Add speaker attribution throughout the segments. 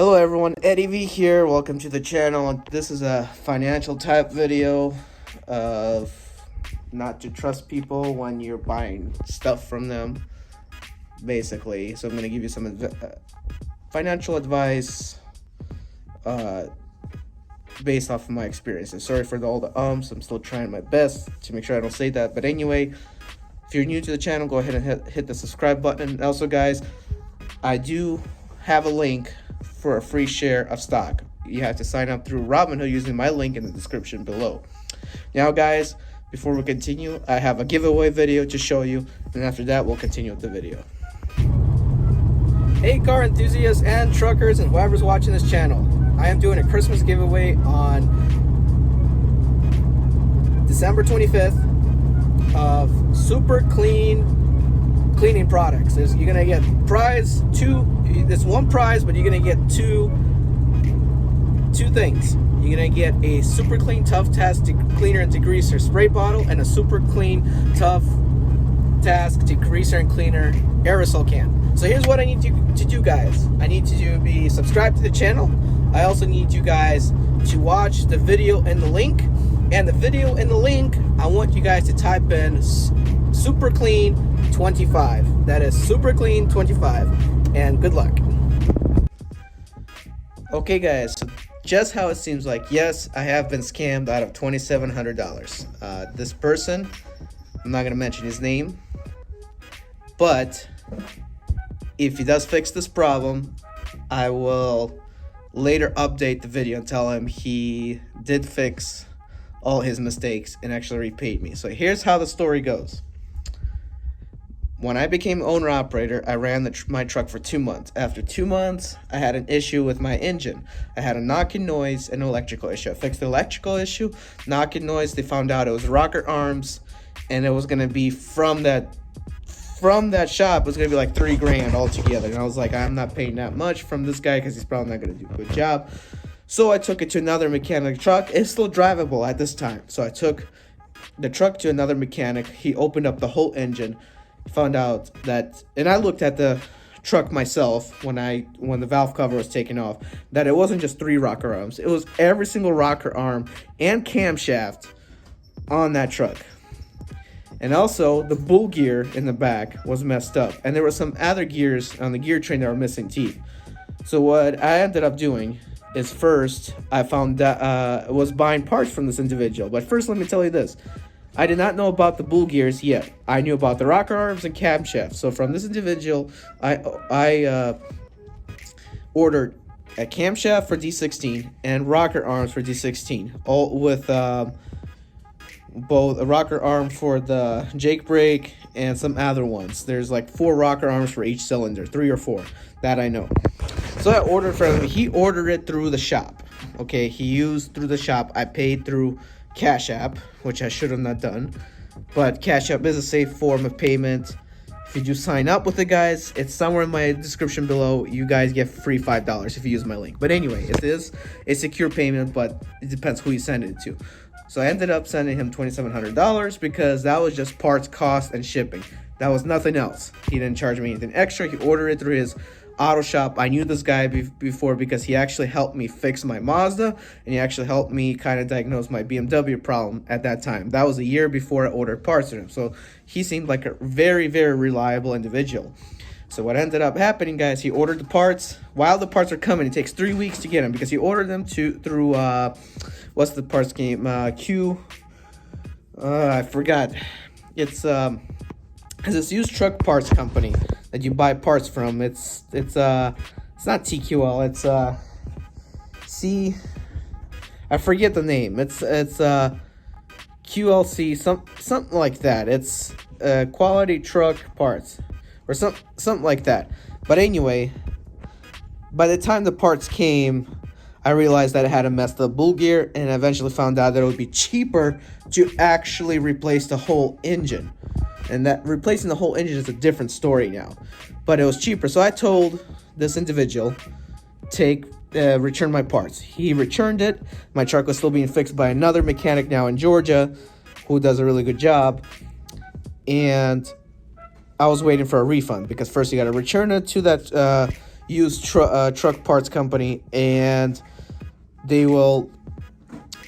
Speaker 1: Hello everyone, Eddie V here. Welcome to the channel. This is a financial type video of not to trust people when you're buying stuff from them, basically. So I'm going to give you some financial advice based off of my experiences. Sorry for all the I'm still trying my best to make sure I don't say that. But anyway, if you're new to the channel, go ahead and hit the subscribe button. And also, guys, I do have a link for a free share of stock. You have to sign up through Robinhood using my link in the description below. Now, guys, before we continue, I have a giveaway video to show you, and after that, we'll continue with the video. Hey, car enthusiasts and truckers and whoever's watching this channel. I am doing a Christmas giveaway on December 25th of Super Clean cleaning products. You're gonna get there's one prize, but you're gonna get two things. You're gonna get a Super Clean Tough Task Cleaner and Degreaser spray bottle and a Super Clean Tough Task Degreaser and Cleaner aerosol can. So here's what I need you to do, guys. I need you to be subscribed to the channel. I also need you guys to watch the video in the link. And the video in the link, I want you guys to type in SUPERCLEAN25. That is SUPERCLEAN25. And good luck. Okay, guys, so just how it seems like, yes, I have been scammed out of $2,700. This person, I'm not going to mention his name, but if he does fix this problem, I will later update the video and tell him he did fix all his mistakes and actually repaid me. So here's how the story goes. When I became owner-operator, I ran my truck for 2 months. After 2 months, I had an issue with my engine. I had a knocking noise and an electrical issue. I fixed the electrical issue, knocking noise. They found out it was rocker arms, and it was going to be from that shop. It was going to be like $3 grand altogether. And I was like, I'm not paying that much from this guy because he's probably not going to do a good job. So I took it to another mechanic. Truck is still drivable at this time. So I took the truck to another mechanic. He opened up the whole engine. Found out that, and I looked at the truck myself when the valve cover was taken off, that it wasn't just 3 rocker arms. It was every single rocker arm and camshaft on that truck. And also the bull gear in the back was messed up, and there were some other gears on the gear train that were missing teeth. So what I ended up doing is, first I found that was buying parts from this individual. But first, let me tell you this. I did not know about the bull gears yet. I knew about the rocker arms and camshaft. So from this individual, I ordered a camshaft for D16 and rocker arms for D16, all with both a rocker arm for the Jake brake and some other ones. There's like 4 rocker arms for each cylinder, 3 or 4, that I know. So I ordered from him. He ordered it through the shop. Okay, he used through the shop. I paid through Cash App, which I should have not done, but Cash App is a safe form of payment. If you do sign up with the guys, it's somewhere in my description below. You guys get free $5 if you use my link. But anyway, it is a secure payment, but it depends who you send it to. So I ended up sending him $2,700 because that was just parts, cost, and shipping. That was nothing else. He didn't charge me anything extra. He ordered it through his auto shop. I knew this guy before because he actually helped me fix my Mazda, and he actually helped me kind of diagnose my BMW problem at that time. That was a year before I ordered parts from him. So he seemed like a very, very reliable individual. So what ended up happening, guys, he ordered the parts. While the parts are coming, it takes 3 weeks to get them because he ordered them through what's the parts game? I forgot. It's this used truck parts company that you buy parts from. It's not TQL. It's I forget the name. It's QLC, something like that. It's Quality Truck Parts or something like that. But anyway, by the time the parts came, I realized that it had a messed up bull gear, and I eventually found out that it would be cheaper to actually replace the whole engine. And that replacing the whole engine is a different story now. But it was cheaper. So I told this individual, return my parts. He returned it. My truck was still being fixed by another mechanic now in Georgia who does a really good job. And I was waiting for a refund because first you got to return it to that used truck parts company, and they will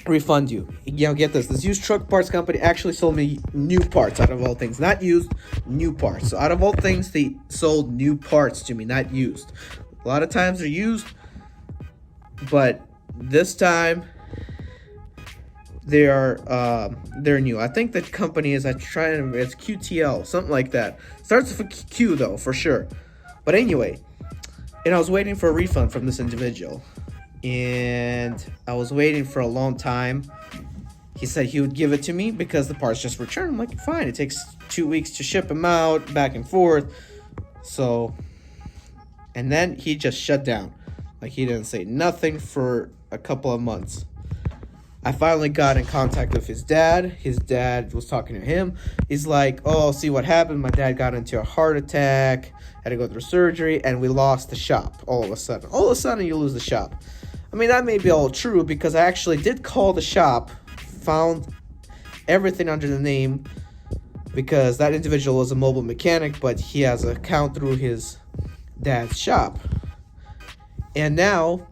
Speaker 1: refund you. You know, get this. This used truck parts company actually sold me new parts, out of all things. Not used, new parts. So out of all things, they sold new parts to me, not used. A lot of times they're used, but this time they're new. I think the company is, it's QTL, something like that. Starts with a Q though, for sure. But anyway, and I was waiting for a refund from this individual, and I was waiting for a long time. He said he would give it to me because the parts just returned. I'm like, fine, it takes 2 weeks to ship them out, back and forth. So, and then he just shut down. Like, he didn't say nothing for a couple of months. I finally got in contact with his dad. His dad was talking to him. He's like, oh, see what happened. My dad got into a heart attack, had to go through surgery, and we lost the shop all of a sudden. All of a sudden, you lose the shop. I mean, that may be all true because I actually did call the shop, found everything under the name, because that individual was a mobile mechanic, but he has an account through his dad's shop. And now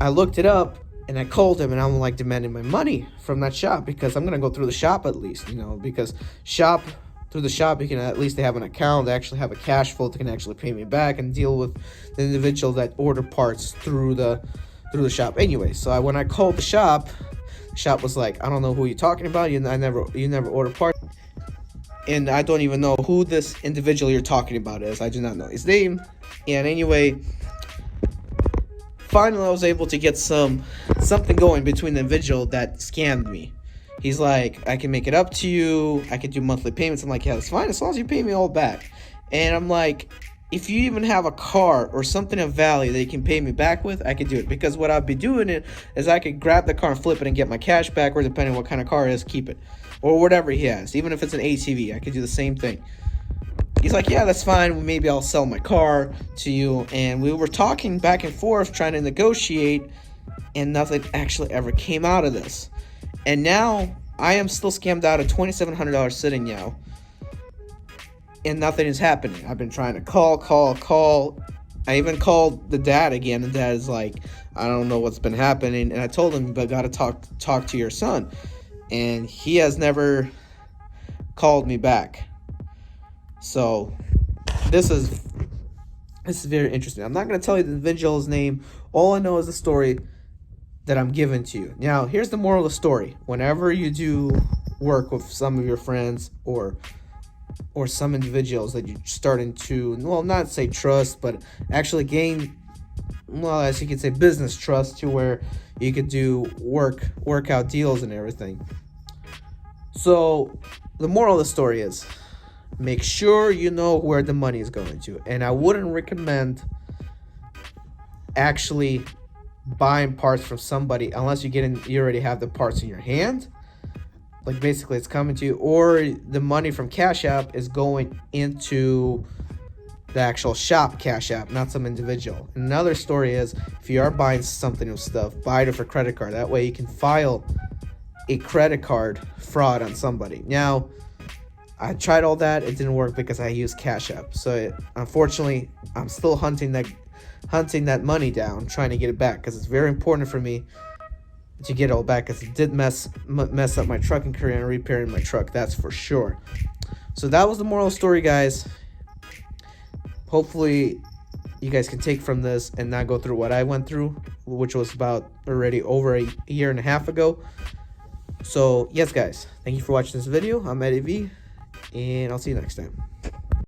Speaker 1: I looked it up and I called him, and I'm like demanding my money from that shop because I'm gonna go through the shop at least, you know, because through the shop you can at least have an account, they actually have a cash flow that can actually pay me back and deal with the individual that ordered parts through the shop. Anyway, so when I called the shop was like, I don't know who you're talking about. You never ordered parts. And I don't even know who this individual you're talking about is. I do not know his name. And anyway, finally I was able to get something going between the individual that scammed me. He's like, I can make it up to you. I can do monthly payments. I'm like, yeah, that's fine as long as you pay me all back. And I'm like, if you even have a car or something of value that you can pay me back with, I could do it. Because what I'd be doing is I could grab the car and flip it and get my cash back, or depending on what kind of car it is, keep it. Or whatever he has. Even if it's an ATV, I could do the same thing. He's like, yeah, that's fine. Maybe I'll sell my car to you. And we were talking back and forth, trying to negotiate, and nothing actually ever came out of this. And now I am still scammed out of $2,700 sitting now. And nothing is happening. I've been trying to call. I even called the dad again. The dad is like, I don't know what's been happening. And I told him, but got to talk to your son. And he has never called me back. So this is very interesting. I'm not going to tell you the individual's name. All I know is the story that I'm giving to you. Now, here's the moral of the story. Whenever you do work with some of your friends or some individuals that you're starting to, well, not say trust, but actually gain, well, as you could say, business trust, to where you could do work out deals and everything. So the moral of the story is, make sure you know where the money is going to. And I wouldn't recommend actually buying parts from somebody unless you already have the parts in your hand. Like, basically it's coming to you, or the money from Cash App is going into the actual shop Cash App, not some individual. Another story is, if you are buying something with stuff, buy it with a credit card. That way you can file a credit card fraud on somebody. Now, I tried all that. It didn't work because I used Cash App. So unfortunately, I'm still hunting that money down, trying to get it back, because it's very important for me to get it all back, because it did mess up my trucking career and repairing my truck, that's for sure. So that was the moral of the story, guys. Hopefully you guys can take from this and not go through what I went through, which was about already over a year and a half ago. So yes, guys, thank you for watching this video. I'm Eddie V, and I'll see you next time.